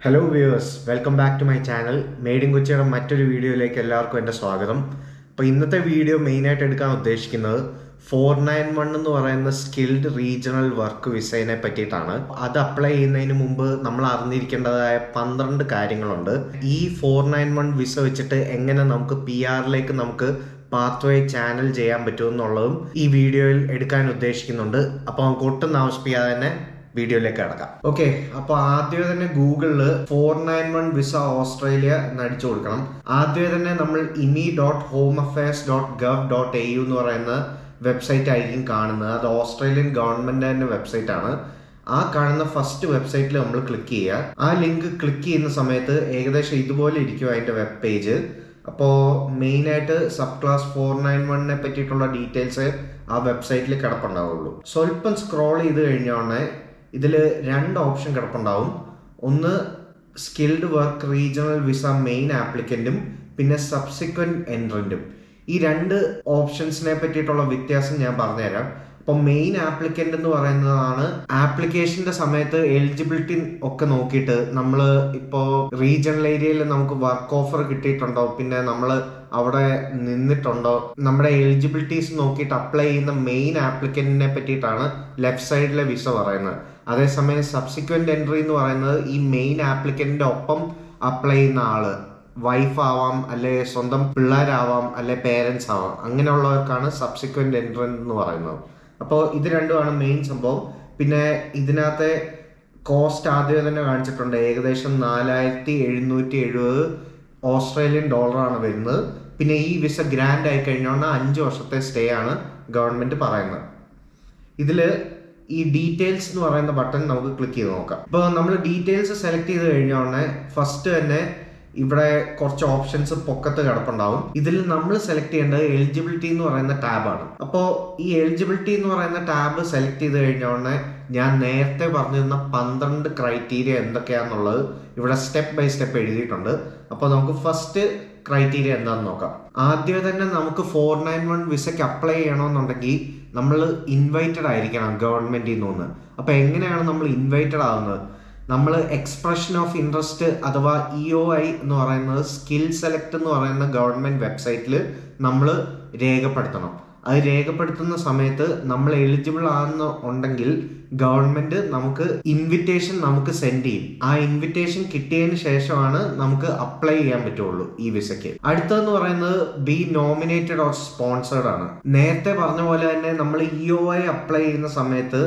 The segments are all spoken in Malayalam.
Hello viewers, welcome back to my channel. Made in കൊച്ചിയുടെ മറ്റൊരു വീഡിയോയിലേക്ക് എല്ലാവർക്കും എൻ്റെ സ്വാഗതം. അപ്പോൾ ഇന്നത്തെ വീഡിയോ മെയിനായിട്ട് എടുക്കാൻ ഉദ്ദേശിക്കുന്നത് 491 എന്ന് പറയുന്ന സ്കിൽഡ് റീജിയണൽ വർക്ക് വിസയെ പറ്റിയിട്ടാണ്. അത് അപ്ലൈ ചെയ്യുന്നതിന് മുമ്പ് നമ്മൾ അറിഞ്ഞിരിക്കേണ്ടതായ 12 കാര്യങ്ങളുണ്ട്. ഈ 491 വിസ വെച്ചിട്ട് എങ്ങനെ നമുക്ക് PR നമുക്ക് പാത്വേ ചാനൽ ചെയ്യാൻ പറ്റുമെന്നുള്ളതും ഈ വീഡിയോയിൽ എടുക്കാൻ ഉദ്ദേശിക്കുന്നുണ്ട്. അപ്പോൾ നമുക്ക് ഒട്ടും താമസിപ്പിക്കാതെ തന്നെ വീഡിയോയിലേക്ക് കിടക്കാം. ഓക്കെ, അപ്പൊ ആദ്യമേ തന്നെ ഗൂഗിളിൽ 491 വിസ ഓസ്ട്രേലിയ എന്ന് അടിച്ചു കൊടുക്കണം. ആദ്യമേ തന്നെ നമ്മൾ ini.homeaffairs.gov.au എന്ന് പറയുന്ന വെബ്സൈറ്റ് ആയിരിക്കും കാണുന്നത്. അത് ഓസ്ട്രേലിയൻ ഗവൺമെന്റിന്റെ വെബ്സൈറ്റ് ആണ്. ആ കാണുന്ന ഫസ്റ്റ് വെബ്സൈറ്റിൽ നമ്മൾ ക്ലിക്ക് ചെയ്യുക. ആ ലിങ്ക് ക്ലിക്ക് ചെയ്യുന്ന സമയത്ത് ഏകദേശം ഇതുപോലെ ഇരിക്കും അതിന്റെ വെബ് പേജ്. അപ്പോൾ മെയിനായിട്ട് സബ് ക്ലാസ് 491 പറ്റിയിട്ടുള്ള ഡീറ്റെയിൽസ് ആ വെബ്സൈറ്റിൽ കിടപ്പുണ്ടാവുള്ളൂ. സ്വല്പം സ്ക്രോൾ ചെയ്ത് കഴിഞ്ഞോണ്ടേ ഇതിൽ 2 ഓപ്ഷൻ കിടപ്പുണ്ടാവും. ഒന്ന് skilled work regional visa main ആപ്ലിക്കൻറ്റും പിന്നെ സബ്സിക്വൻറ്റ് എൻട്രൻറ്റും. ഈ 2 ഓപ്ഷൻസിനെ പറ്റിയിട്ടുള്ള വ്യത്യാസം ഞാൻ പറഞ്ഞുതരാം. അപ്പോൾ മെയിൻ ആപ്ലിക്കൻ്റ് എന്ന് പറയുന്നതാണ് ആപ്ലിക്കേഷൻ്റെ സമയത്ത് എലിജിബിലിറ്റി ഒക്കെ നോക്കിയിട്ട് നമ്മൾ ഇപ്പോൾ റീജിയണൽ ഏരിയയിൽ നമുക്ക് വർക്ക് ഓഫർ കിട്ടിയിട്ടുണ്ടോ, പിന്നെ നമ്മൾ അവിടെ നിന്നിട്ടുണ്ടോ, നമ്മുടെ എലിജിബിലിറ്റീസ് നോക്കിയിട്ട് അപ്ലൈ ചെയ്യുന്ന മെയിൻ ആപ്ലിക്കൻറ്റിനെ പറ്റിയിട്ടാണ് ലെഫ്റ്റ് സൈഡിലെ വിസ പറയുന്നത്. അതേസമയം സബ്സിക്വൻറ്റ് എൻട്രി എന്ന് പറയുന്നത് ഈ മെയിൻ ആപ്ലിക്കൻറ്റിൻ്റെ ഒപ്പം അപ്ലൈ ചെയ്യുന്ന ആള്, വൈഫ് ആവാം, അല്ലെ സ്വന്തം പിള്ളേരാവാം, അല്ലെ പേരൻസ് ആവാം, അങ്ങനെയുള്ളവർക്കാണ് സബ്സിക്വൻറ്റ് എൻട്രി എന്ന് പറയുന്നത്. അപ്പോൾ ഇത് രണ്ടുമാണ് മെയിൻ സംഭവം. പിന്നെ ഇതിനകത്തെ കോസ്റ്റ് ആദ്യം തന്നെ കാണിച്ചിട്ടുണ്ട്. ഏകദേശം 4770 ഓസ്ട്രേലിയൻ ഡോളറാണ് വരുന്നത്. പിന്നെ ഈ വിസ ഗ്രാൻഡ് ആയി കഴിഞ്ഞാൽ 5 വർഷത്തെ സ്റ്റേ ആണ് ഗവൺമെന്റ് പറയുന്നത്. ഇതിൽ ഈ ഡീറ്റെയിൽസ് എന്ന് പറയുന്ന ബട്ടൺ നമുക്ക് ക്ലിക്ക് ചെയ്ത് നോക്കാം. ഇപ്പോൾ നമ്മൾ ഡീറ്റെയിൽസ് സെലക്ട് ചെയ്ത് കഴിഞ്ഞാൽ ഫസ്റ്റ് തന്നെ ഇവിടെ കുറച്ച് ഓപ്ഷൻസ് പൊക്കത്ത് കിടപ്പുണ്ടാവും. ഇതിൽ നമ്മൾ സെലക്ട് ചെയ്യേണ്ടത് എലിജിബിലിറ്റി എന്ന് പറയുന്ന ടാബാണ്. അപ്പോൾ ഈ എലിജിബിലിറ്റി എന്ന് പറയുന്ന ടാബ് സെലക്ട് ചെയ്ത് കഴിഞ്ഞാൽ ഞാൻ നേരത്തെ പറഞ്ഞിരുന്ന 12 ക്രൈറ്റീരിയ എന്തൊക്കെയാണെന്നുള്ളത് ഇവിടെ സ്റ്റെപ്പ് ബൈ സ്റ്റെപ്പ് എഴുതിയിട്ടുണ്ട്. അപ്പോൾ നമുക്ക് ഫസ്റ്റ് ക്രൈറ്റീരിയ എന്താണെന്ന് നോക്കാം. ആദ്യം തന്നെ നമുക്ക് 491 വിസയ്ക്ക് അപ്ലൈ ചെയ്യണമെന്നുണ്ടെങ്കിൽ നമ്മൾ ഇൻവൈറ്റഡ് ആയിരിക്കണം ഗവൺമെന്റിൽ നിന്ന്. അപ്പോൾ എങ്ങനെയാണ് നമ്മൾ ഇൻവൈറ്റഡ് ആവുന്നത്? നമ്മൾ എക്സ്പ്രഷൻ ഓഫ് ഇൻട്രസ്റ്റ് അഥവാ EOI എന്ന് പറയുന്നത് സ്കിൽ സെലക്ട് എന്ന് പറയുന്ന ഗവൺമെന്റ് വെബ്സൈറ്റിൽ നമ്മൾ രേഖപ്പെടുത്തണം. അത് രേഖപ്പെടുത്തുന്ന സമയത്ത് നമ്മൾ എലിജിബിൾ ആണെന്നുണ്ടെങ്കിൽ ഗവൺമെന്റ് നമുക്ക് ഇൻവിറ്റേഷൻ നമുക്ക് സെൻഡ് ചെയ്യും. ആ ഇൻവിറ്റേഷൻ കിട്ടിയതിന് ശേഷമാണ് നമുക്ക് അപ്ലൈ ചെയ്യാൻ പറ്റുള്ളൂ ഈ വിസയ്ക്ക്. അടുത്തതെന്ന് പറയുന്നത് ബി നോമിനേറ്റഡ് ഓർ സ്പോൺസേർഡ് ആണ്. നേരത്തെ പറഞ്ഞ പോലെ തന്നെ നമ്മൾ EOI അപ്ലൈ ചെയ്യുന്ന സമയത്ത്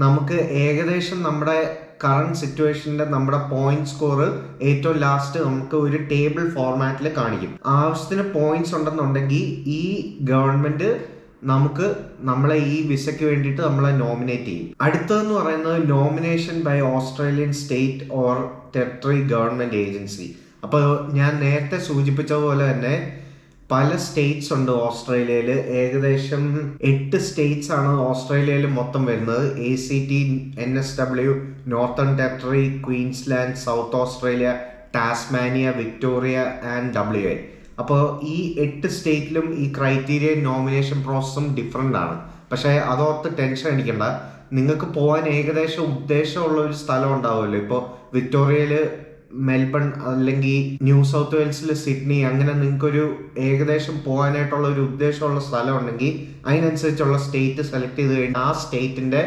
നമുക്ക് ഏകദേശം നമ്മുടെ കറണ്ട് സിറ്റുവേഷന്റെ നമ്മുടെ പോയിന്റ് സ്കോർ ഏറ്റവും ലാസ്റ്റ് നമുക്ക് ഒരു ടേബിൾ ഫോർമാറ്റിൽ കാണിക്കും. ആവശ്യത്തിന് പോയിന്റ്സ് ഉണ്ടെന്നുണ്ടെങ്കിൽ ഈ ഗവൺമെന്റ് നമുക്ക് നമ്മളെ ഈ വിസയ്ക്ക് വേണ്ടിയിട്ട് നമ്മളെ നോമിനേറ്റ് ചെയ്യും. അടുത്തതെന്ന് പറയുന്നത് nomination by Australian state or territory government agency. അപ്പോൾ ഞാൻ നേരത്തെ സൂചിപ്പിച്ച പോലെ തന്നെ പല സ്റ്റേറ്റ്സ് ഉണ്ട് ഓസ്ട്രേലിയയിൽ. ഏകദേശം 8 സ്റ്റേറ്റ്സ് ആണ് ഓസ്ട്രേലിയയിൽ മൊത്തം വരുന്നത്. ACT, NSW, northern territory, Queensland, south Australia, Tasmania, Victoria and WA. അപ്പോൾ ഈ 8 സ്റ്റേറ്റിലും ഈ ക്രൈറ്റീരിയ നോമിനേഷൻ പ്രോസസ്സും ഡിഫറെൻ്റ് ആണ്. പക്ഷേ അതോർത്ത് ടെൻഷൻ അടിക്കണ്ട. നിങ്ങൾക്ക് പോകാൻ ഏകദേശം ഉദ്ദേശമുള്ള ഒരു സ്ഥലം ഉണ്ടാവുമല്ലോ. ഇപ്പോൾ വിക്ടോറിയയിൽ മെൽബൺ അല്ലെങ്കിൽ ന്യൂ സൗത്ത് വെയിൽസിൽ സിഡ്നി, അങ്ങനെ നിങ്ങൾക്കൊരു ഏകദേശം പോകാനായിട്ടുള്ള ഒരു ഉദ്ദേശമുള്ള സ്ഥലം ഉണ്ടെങ്കിൽ അതിനനുസരിച്ചുള്ള സ്റ്റേറ്റ് സെലക്ട് ചെയ്ത് കഴിഞ്ഞാൽ ആ സ്റ്റേറ്റിന്റെ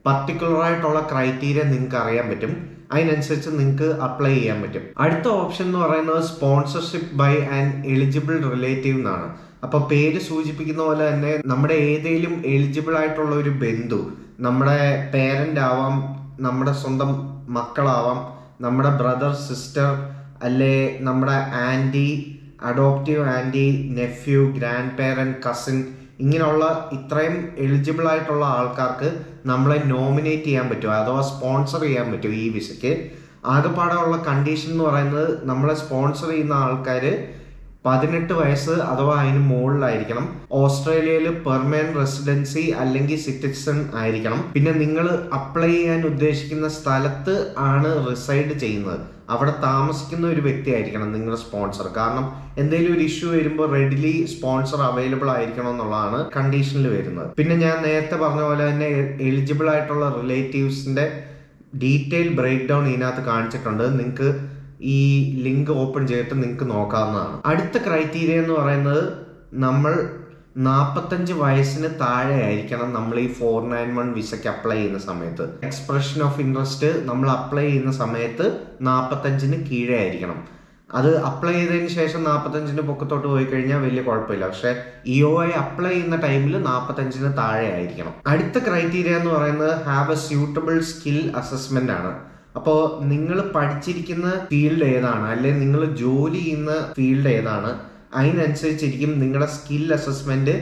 പർട്ടിക്കുലർ ആയിട്ടുള്ള ക്രൈറ്റീരിയ നിങ്ങൾക്ക് അറിയാൻ പറ്റും. അതിനനുസരിച്ച് നിങ്ങൾക്ക് അപ്ലൈ ചെയ്യാൻ പറ്റും. അടുത്ത ഓപ്ഷൻ എന്ന് പറയുന്നത് sponsorship by an eligible relative എന്നാണ്. അപ്പൊ പേര് സൂചിപ്പിക്കുന്ന പോലെ തന്നെ നമ്മുടെ ഏതെങ്കിലും എലിജിബിൾ ആയിട്ടുള്ള ഒരു ബന്ധു, നമ്മുടെ പേരന്റ് ആവാം, നമ്മുടെ സ്വന്തം മക്കളാവാം, നമ്മുടെ ബ്രദർ, സിസ്റ്റർ, അല്ലെ നമ്മുടെ aunty, adoptive aunty, nephew, grandparent, cousin, ഇങ്ങനെയുള്ള ഇത്രയും എലിജിബിൾ ആയിട്ടുള്ള ആൾക്കാർക്ക് നമ്മളെ നോമിനേറ്റ് ചെയ്യാൻ പറ്റും അഥവാ സ്പോൺസർ ചെയ്യാൻ പറ്റും ഈ വിസയ്ക്ക്. ആകെപ്പാടെയുള്ള കണ്ടീഷൻ എന്ന് പറയുന്നത് നമ്മളെ സ്പോൺസർ ചെയ്യുന്ന ആൾക്കാർ 18 വയസ്സ് അഥവാ അതിന് മുകളിലായിരിക്കണം. ഓസ്ട്രേലിയയിൽ പെർമനന്റ് റെസിഡൻസി അല്ലെങ്കിൽ സിറ്റിസൺ ആയിരിക്കണം. പിന്നെ നിങ്ങൾ അപ്ലൈ ചെയ്യാൻ ഉദ്ദേശിക്കുന്ന സ്ഥലത്ത് ആണ് റിസൈഡ് ചെയ്യുന്നത്, അവിടെ താമസിക്കുന്ന ഒരു വ്യക്തി ആയിരിക്കണം നിങ്ങളുടെ സ്പോൺസർ. കാരണം എന്തെങ്കിലും ഒരു ഇഷ്യൂ വരുമ്പോൾ റെഡിലി സ്പോൺസർ അവൈലബിൾ ആയിരിക്കണം എന്നുള്ളതാണ് കണ്ടീഷനിൽ വരുന്നത്. പിന്നെ ഞാൻ നേരത്തെ പറഞ്ഞ പോലെ തന്നെ എലിജിബിൾ ആയിട്ടുള്ള റിലേറ്റീവ്സിന്റെ ഡീറ്റെയിൽ ബ്രേക്ക് ഡൗൺ ഇതിനകത്ത് കാണിച്ചിട്ടുണ്ട്. നിങ്ങൾക്ക് ഈ ലിങ്ക് ഓപ്പൺ ചെയ്തിട്ട് നിങ്ങൾക്ക് നോക്കാവുന്നതാണ്. അടുത്ത ക്രൈറ്റീരിയ എന്ന് പറയുന്നത് നമ്മൾ 45 വയസ്സിന് താഴെ ആയിരിക്കണം നമ്മൾ ഈ 491 വിസയ്ക്ക് അപ്ലൈ ചെയ്യുന്ന സമയത്ത്. എക്സ്പ്രഷൻ ഓഫ് ഇൻട്രസ്റ്റ് നമ്മൾ അപ്ലൈ ചെയ്യുന്ന സമയത്ത് 45 കീഴേ ആയിരിക്കണം. അത് അപ്ലൈ ചെയ്തതിന് ശേഷം 45 പൊക്കത്തോട്ട് പോയി കഴിഞ്ഞാൽ വലിയ കുഴപ്പമില്ല. പക്ഷെ EOI അപ്ലൈ ചെയ്യുന്ന ടൈമിൽ 45 താഴെ ആയിരിക്കണം. അടുത്ത ക്രൈറ്റീരിയ എന്ന് പറയുന്നത് have A suitable skill assessment ആണ്. അപ്പോൾ നിങ്ങൾ പഠിച്ചിരിക്കുന്ന ഫീൽഡ് ഏതാണ്, അല്ലെങ്കിൽ നിങ്ങൾ ജോലി ചെയ്യുന്ന ഫീൽഡ് ഏതാണ്, അതിനനുസരിച്ചിരിക്കും നിങ്ങളുടെ സ്കിൽ അസസ്മെന്റ്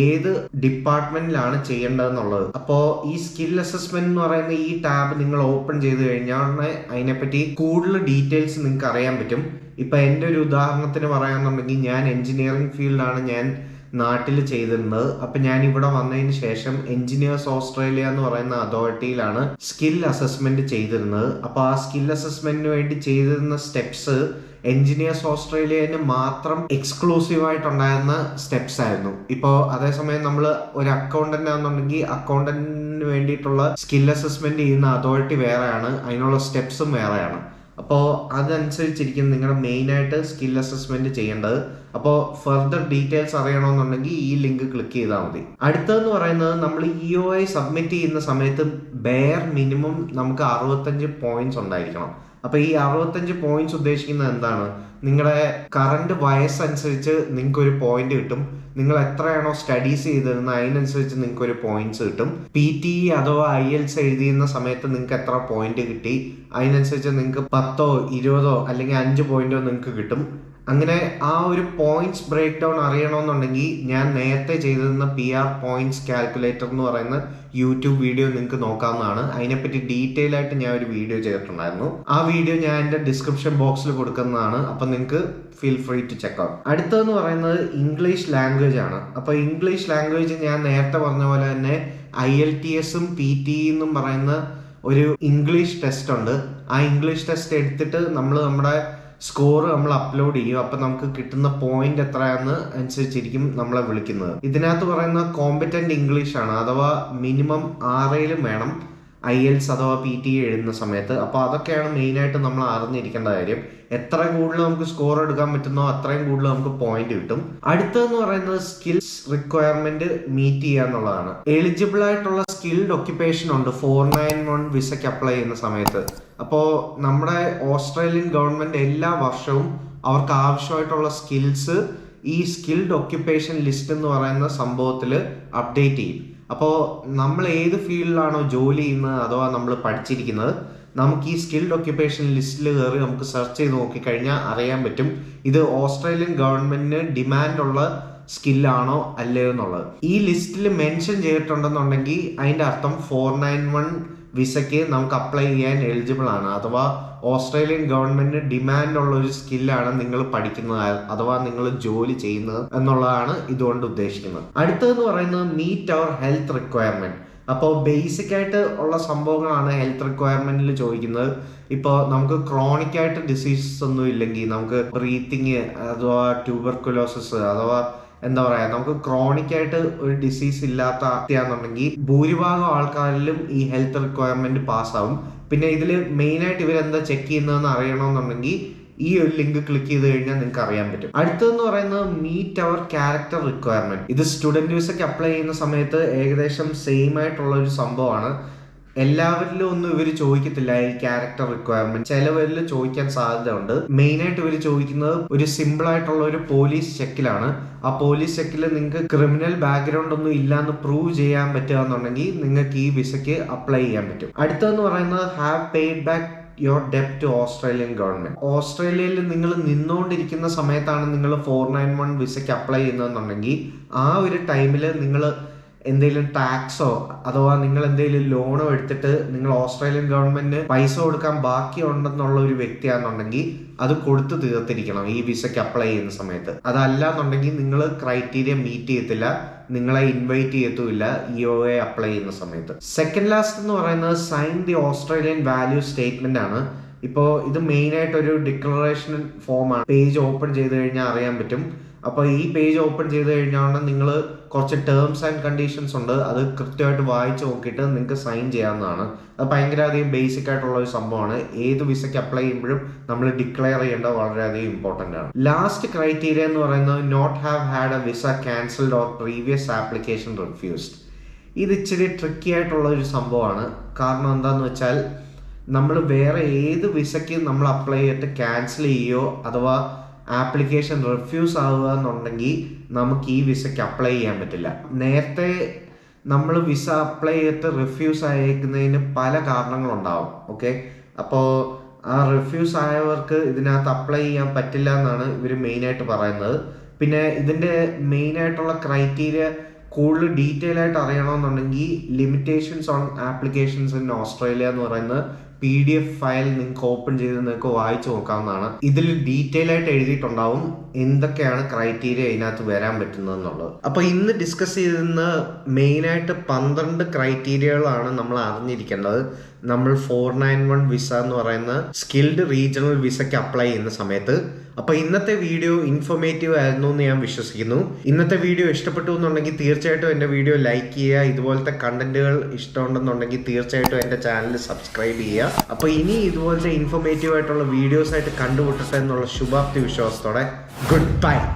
ഏത് ഡിപ്പാർട്ട്മെന്റിലാണ് ചെയ്യേണ്ടതെന്നുള്ളത്. അപ്പോൾ ഈ സ്കിൽ അസസ്മെന്റ് എന്ന് പറയുന്ന ഈ ടാബ് നിങ്ങൾ ഓപ്പൺ ചെയ്ത് കഴിഞ്ഞാൽ അതിനെപ്പറ്റി കൂടുതൽ ഡീറ്റെയിൽസ് നിങ്ങൾക്ക് അറിയാൻ പറ്റും. ഇപ്പൊ എൻ്റെ ഒരു ഉദാഹരണത്തിന് പറയാന്നുണ്ടെങ്കിൽ ഞാൻ എഞ്ചിനീയറിംഗ് ഫീൽഡാണ് ഞാൻ നാട്ടിൽ ചെയ്തിരുന്നത്. അപ്പൊ ഞാൻ ഇവിടെ വന്നതിന് ശേഷം എഞ്ചിനീയേഴ്സ് ഓസ്ട്രേലിയ എന്ന് പറയുന്ന അതോറിറ്റിയിലാണ് സ്കിൽ അസസ്മെന്റ് ചെയ്തിരുന്നത്. അപ്പൊ ആ സ്കിൽ അസസ്മെന്റിന് വേണ്ടി ചെയ്തിരുന്ന സ്റ്റെപ്സ് എഞ്ചിനീയേഴ്സ് ഓസ്ട്രേലിയന് മാത്രം എക്സ്ക്ലൂസീവ് ആയിട്ടുണ്ടായിരുന്ന സ്റ്റെപ്സ് ആയിരുന്നു. ഇപ്പോൾ അതേസമയം നമ്മൾ ഒരു അക്കൗണ്ടന്റ് ആണെന്നുണ്ടെങ്കിൽ അക്കൗണ്ടന്റിന് വേണ്ടിയിട്ടുള്ള സ്കിൽ അസസ്മെന്റ് ചെയ്യുന്ന അതോറിറ്റി വേറെയാണ്, അതിനുള്ള സ്റ്റെപ്സും വേറെയാണ്. അപ്പോൾ അതനുസരിച്ചിരിക്കും നിങ്ങളുടെ മെയിനായിട്ട് സ്കിൽ അസസ്മെന്റ് ചെയ്യേണ്ടത്. അപ്പോൾ ഫർദർ ഡീറ്റെയിൽസ് അറിയണമെന്നുണ്ടെങ്കിൽ ഈ ലിങ്ക് ക്ലിക്ക് ചെയ്താൽ മതി. അടുത്തതെന്ന് പറയുന്നത് നമ്മൾ EOI സബ്മിറ്റ് ചെയ്യുന്ന സമയത്ത് ബെയർ മിനിമം നമുക്ക് 65 പോയിന്റ്സ് ഉണ്ടായിരിക്കണം. അപ്പൊ ഈ 65 പോയിന്റ്സ് ഉദ്ദേശിക്കുന്നത് എന്താണ്? നിങ്ങളുടെ കറന്റ് വയസ്സനുസരിച്ച് നിങ്ങൾക്ക് ഒരു പോയിന്റ് കിട്ടും. നിങ്ങൾ എത്രയാണോ സ്റ്റഡീസ് ചെയ്തിരുന്നത് അതിനനുസരിച്ച് നിങ്ങൾക്ക് ഒരു പോയിന്റ്സ് കിട്ടും. PTE അഥവാ IELTS എഴുതിയുന്ന സമയത്ത് നിങ്ങൾക്ക് എത്ര പോയിന്റ് കിട്ടി അതിനനുസരിച്ച് നിങ്ങൾക്ക് 10 20 അല്ലെങ്കിൽ 5 പോയിന്റോ നിങ്ങൾക്ക് കിട്ടും. അങ്ങനെ ആ ഒരു പോയിന്റ്സ് ബ്രേക്ക് ഡൗൺ അറിയണമെന്നുണ്ടെങ്കിൽ ഞാൻ നേരത്തെ ചെയ്തിരുന്ന PR പോയിന്റ്സ് കാൽക്കുലേറ്റർ എന്ന് പറയുന്ന യൂട്യൂബ് വീഡിയോ നിങ്ങൾക്ക് നോക്കാവുന്നതാണ്. അതിനെപ്പറ്റി ഡീറ്റെയിൽ ആയിട്ട് ഞാൻ ഒരു വീഡിയോ ചെയ്തിട്ടുണ്ടായിരുന്നു. ആ വീഡിയോ ഞാൻ എൻ്റെ ഡിസ്ക്രിപ്ഷൻ ബോക്സിൽ കൊടുക്കുന്നതാണ്. അപ്പൊ നിങ്ങൾക്ക് feel free to check out. അടുത്തതെന്ന് പറയുന്നത് ഇംഗ്ലീഷ് ലാംഗ്വേജ് ആണ്. അപ്പൊ ഇംഗ്ലീഷ് ലാംഗ്വേജ് ഞാൻ നേരത്തെ പറഞ്ഞ പോലെ തന്നെ IELTS PTE എന്നും പറയുന്ന ഒരു ഇംഗ്ലീഷ് ടെസ്റ്റ് ഉണ്ട്. ആ ഇംഗ്ലീഷ് ടെസ്റ്റ് എടുത്തിട്ട് നമ്മുടെ സ്കോർ നമ്മൾ അപ്ലോഡ് ചെയ്യും. അപ്പൊ നമുക്ക് കിട്ടുന്ന പോയിന്റ് എത്രയാണെന്ന് അനുസരിച്ചിരിക്കും നമ്മളെ വിളിക്കുന്നത്. ഇതിനകത്ത് പറയുന്ന കോമ്പറ്റന്റ് ഇംഗ്ലീഷ് ആണ്, അഥവാ മിനിമം 6 വേണം IELTS അഥവാ PTE എഴുതുന്ന സമയത്ത്. അപ്പൊ അതൊക്കെയാണ് മെയിനായിട്ട് നമ്മൾ അറിഞ്ഞിരിക്കേണ്ട കാര്യം. എത്ര കൂടുതൽ നമുക്ക് സ്കോർ എടുക്കാൻ പറ്റുന്നോ അത്രയും കൂടുതൽ നമുക്ക് പോയിന്റ് കിട്ടും. അടുത്തതെന്ന് പറയുന്നത് സ്കിൽസ് റിക്വയർമെന്റ് മീറ്റ് ചെയ്യുക എന്നുള്ളതാണ്. എലിജിബിൾ ആയിട്ടുള്ള സ്കിൽഡ് ഒക്യുപ്പേഷൻ ഉണ്ട് 491 വിസയ്ക്ക് അപ്ലൈ ചെയ്യുന്ന സമയത്ത്. അപ്പോൾ നമ്മുടെ ഓസ്ട്രേലിയൻ ഗവൺമെന്റ് എല്ലാ വർഷവും അവർക്ക് ആവശ്യമായിട്ടുള്ള സ്കിൽസ് ഈ സ്കിൽഡ് ഒക്യുപ്പേഷൻ ലിസ്റ്റ് എന്ന് പറയുന്ന സംഭവത്തിൽ അപ്ഡേറ്റ് ചെയ്യും. അപ്പോൾ നമ്മൾ ഏത് ഫീൽഡിലാണോ ജോലി ചെയ്യുന്നത് അഥവാ നമ്മൾ പഠിച്ചിരിക്കുന്നത് നമുക്ക് ഈ സ്കിൽഡ് ഒക്യുപ്പേഷൻ ലിസ്റ്റിൽ കയറി നമുക്ക് സെർച്ച് ചെയ്ത് നോക്കിക്കഴിഞ്ഞാൽ അറിയാൻ പറ്റും ഇത് ഓസ്ട്രേലിയൻ ഗവൺമെന്റിന് ഡിമാൻഡ് ഉള്ള സ്കില്ലാണോ അല്ലയോ എന്നുള്ളത്. ഈ ലിസ്റ്റിൽ മെൻഷൻ ചെയ്തിട്ടുണ്ടെന്നുണ്ടെങ്കിൽ അതിന്റെ അർത്ഥം 491 വിസയ്ക്ക് നമുക്ക് അപ്ലൈ ചെയ്യാൻ എലിജിബിൾ ആണ്, അഥവാ ഓസ്ട്രേലിയൻ ഗവൺമെന്റിന് ഡിമാൻഡ് ഉള്ള ഒരു സ്കില്ലാണ് നിങ്ങൾ പഠിക്കുന്നത് അഥവാ നിങ്ങൾ ജോലി ചെയ്യുന്നത് എന്നുള്ളതാണ് ഇതുകൊണ്ട് ഉദ്ദേശിക്കുന്നത്. അടുത്തതെന്ന് പറയുന്നത് മീറ്റ് അവർ ഹെൽത്ത് റിക്വയർമെന്റ്. അപ്പോൾ ബേസിക് ആയിട്ട് ഉള്ള സംഭവങ്ങളാണ് ഹെൽത്ത് റിക്വയർമെന്റിൽ ചോദിക്കുന്നത്. ഇപ്പോൾ നമുക്ക് ക്രോണിക് ആയിട്ട് ഡിസീസസ് ഒന്നും ഇല്ലെങ്കിൽ, നമുക്ക് ബ്രീത്തിങ് അഥവാ ട്യൂബർകുലോസിസ് അഥവാ എന്താ പറയാ, നമുക്ക് ക്രോണിക് ആയിട്ട് ഒരു ഡിസീസ് ഇല്ലാത്ത ആണെന്നുണ്ടെങ്കിൽ ഭൂരിഭാഗം ആൾക്കാരിലും ഈ ഹെൽത്ത് റിക്വയർമെന്റ് പാസ്സാവും. പിന്നെ ഇതിൽ മെയിൻ ആയിട്ട് ഇവരെന്താ ചെക്ക് ചെയ്യുന്നതെന്ന് അറിയണമെന്നുണ്ടെങ്കിൽ ഈ ഒരു ലിങ്ക് ക്ലിക്ക് ചെയ്ത് കഴിഞ്ഞാൽ നിങ്ങൾക്ക് അറിയാൻ പറ്റും. അടുത്തതെന്ന് പറയുന്നത് മീറ്റ് അവർ ക്യാരക്ടർ റിക്വയർമെന്റ്. ഇത് സ്റ്റുഡന്റ് വിസയ്ക്ക് അപ്ലൈ ചെയ്യുന്ന സമയത്ത് ഏകദേശം സെയിം ആയിട്ടുള്ള ഒരു സംഭവമാണ്. എല്ലാവരിലും ഒന്നും ഇവർ ചോദിക്കത്തില്ല ഈ ക്യാരക്ടർ റിക്വയർമെന്റ്, ചിലവരിൽ ചോദിക്കാൻ സാധ്യത ഉണ്ട്. മെയിൻ ആയിട്ട് ഇവർ ചോദിക്കുന്നത് ഒരു സിമ്പിൾ ആയിട്ടുള്ള ഒരു പോലീസ് ചെക്കിലാണ്. ആ പോലീസ് ചെക്കിൽ നിങ്ങൾക്ക് ക്രിമിനൽ ബാക്ക്ഗ്രൗണ്ട് ഒന്നും ഇല്ലാന്ന് പ്രൂവ് ചെയ്യാൻ പറ്റുക എന്നുണ്ടെങ്കിൽ നിങ്ങൾക്ക് ഈ വിസയ്ക്ക് അപ്ലൈ ചെയ്യാൻ പറ്റും. അടുത്തതെന്ന് പറയുന്നത് ഹാവ് പെയ്ഡ് ബാക്ക് യുവർ ഡെപ്റ്റ് ടു ഓസ്ട്രേലിയൻ ഗവൺമെന്റ്. ഓസ്ട്രേലിയയിൽ നിങ്ങൾ നിന്നുകൊണ്ടിരിക്കുന്ന സമയത്താണ് നിങ്ങൾ 491 വിസയ്ക്ക് അപ്ലൈ ചെയ്യുന്നതെന്നുണ്ടെങ്കിൽ ആ ഒരു ടൈമിൽ നിങ്ങൾ എന്തെങ്കിലും ടാക്സോ അഥവാ നിങ്ങൾ എന്തെങ്കിലും ലോണോ എടുത്തിട്ട് നിങ്ങൾ ഓസ്ട്രേലിയൻ ഗവൺമെന്റിന് പൈസ കൊടുക്കാൻ ബാക്കിയുണ്ടെന്നുള്ള ഒരു വ്യക്തിയാണെന്നുണ്ടെങ്കിൽ അത് കൊടുത്തു തീർത്തിരിക്കണം ഈ വിസയ്ക്ക് അപ്ലൈ ചെയ്യുന്ന സമയത്ത്. അതല്ല എന്നുണ്ടെങ്കിൽ നിങ്ങൾ ക്രൈറ്റീരിയ മീറ്റ് ചെയ്യത്തില്ല, നിങ്ങളെ ഇൻവൈറ്റ് ചെയ്യത്തുമില്ല EOI അപ്ലൈ ചെയ്യുന്ന സമയത്ത്. സെക്കൻഡ് ലാസ്റ്റ് എന്ന് പറയുന്നത് sign the Australian value statement ആണ്. ഇപ്പോൾ ഇത് മെയിൻ ആയിട്ട് ഒരു ഡിക്ലറേഷൻ ഫോം ആണ്. പേജ് ഓപ്പൺ ചെയ്ത് കഴിഞ്ഞാൽ അറിയാൻ പറ്റും. അപ്പോൾ ഈ പേജ് ഓപ്പൺ ചെയ്ത് കഴിഞ്ഞാൽ നിങ്ങൾ കുറച്ച് ടേംസ് ആൻഡ് കണ്ടീഷൻസ് ഉണ്ട്, അത് കൃത്യമായിട്ട് വായിച്ച് നോക്കിയിട്ട് നിങ്ങൾക്ക് സൈൻ ചെയ്യാവുന്നതാണ്. അത് ഭയങ്കര അധികം ബേസിക് ആയിട്ടുള്ള ഒരു സംഭവമാണ്. ഏത് വിസയ്ക്ക് അപ്ലൈ ചെയ്യുമ്പോഴും നമ്മൾ ഡിക്ലെയർ ചെയ്യേണ്ടത് വളരെയധികം ഇമ്പോർട്ടൻ്റ് ആണ്. ലാസ്റ്റ് ക്രൈറ്റീരിയ എന്ന് പറയുന്നത് not have had a visa cancelled or previous application refused. ഇത് ഇച്ചിരി ട്രിക്കി ആയിട്ടുള്ള ഒരു സംഭവമാണ്. കാരണം എന്താണെന്ന് വെച്ചാൽ നമ്മൾ വേറെ ഏത് വിസയ്ക്ക് നമ്മൾ അപ്ലൈ ചെയ്തിട്ട് ക്യാൻസൽ ചെയ്യുകയോ അഥവാ ആപ്ലിക്കേഷൻ റിഫ്യൂസ് ആവുക എന്നുണ്ടെങ്കിൽ നമുക്ക് ഈ വിസയ്ക്ക് അപ്ലൈ ചെയ്യാൻ പറ്റില്ല. നേരത്തെ നമ്മൾ വിസ അപ്ലൈ ചെയ്തിട്ട് റിഫ്യൂസ് ആയിരിക്കുന്നതിന് പല കാരണങ്ങളുണ്ടാവും. ഓക്കെ, അപ്പോൾ ആ റിഫ്യൂസ് ആയവർക്ക് ഇതിനകത്ത് അപ്ലൈ ചെയ്യാൻ പറ്റില്ല എന്നാണ് ഇവർ മെയിനായിട്ട് പറയുന്നത്. പിന്നെ ഇതിൻ്റെ മെയിനായിട്ടുള്ള ക്രൈറ്റീരിയ കൂടുതൽ ഡീറ്റെയിൽ ആയിട്ട് അറിയണമെന്നുണ്ടെങ്കിൽ limitations on applications in Australia എന്ന് പറയുന്ന PDF ഫയൽ നിങ്ങൾക്ക് ഓപ്പൺ ചെയ്ത് നിങ്ങൾക്ക് വായിച്ചു നോക്കാവുന്നതാണ്. ഇതിൽ ഡീറ്റെയിൽ ആയിട്ട് എഴുതിയിട്ടുണ്ടാവും എന്തൊക്കെയാണ് ക്രൈറ്റീരിയ ഇതിനകത്ത് വരാൻ പറ്റുന്നതെന്നുള്ളത്. അപ്പോൾ ഇന്ന് ഡിസ്കസ് ചെയ്തിരുന്ന മെയിനായിട്ട് 12 ക്രൈറ്റീരിയകളാണ് നമ്മൾ അറിഞ്ഞിരിക്കേണ്ടത് നമ്മൾ 491 വിസ എന്ന് പറയുന്ന സ്കിൽഡ് റീജിയണൽ വിസയ്ക്ക് അപ്ലൈ ചെയ്യുന്ന സമയത്ത്. അപ്പോൾ ഇന്നത്തെ വീഡിയോ ഇൻഫോർമേറ്റീവ് ആയിരുന്നു എന്ന് ഞാൻ വിശ്വസിക്കുന്നു. ഇന്നത്തെ വീഡിയോ ഇഷ്ടപ്പെട്ടു എന്നുണ്ടെങ്കിൽ തീർച്ചയായിട്ടും എൻ്റെ വീഡിയോ ലൈക്ക് ചെയ്യുക. ഇതുപോലത്തെ കണ്ടന്റുകൾ ഇഷ്ടമുണ്ടെന്നുണ്ടെങ്കിൽ തീർച്ചയായിട്ടും എൻ്റെ ചാനൽ സബ്സ്ക്രൈബ് ചെയ്യുക. അപ്പോൾ ഇനി ഇതുപോലത്തെ ഇൻഫോർമേറ്റീവ് ആയിട്ടുള്ള വീഡിയോസ് ആയിട്ട് കണ്ടുമുട്ടട്ടെ എന്നുള്ള ശുഭാപ്തി വിശ്വാസത്തോടെ ഗുഡ് ബൈ.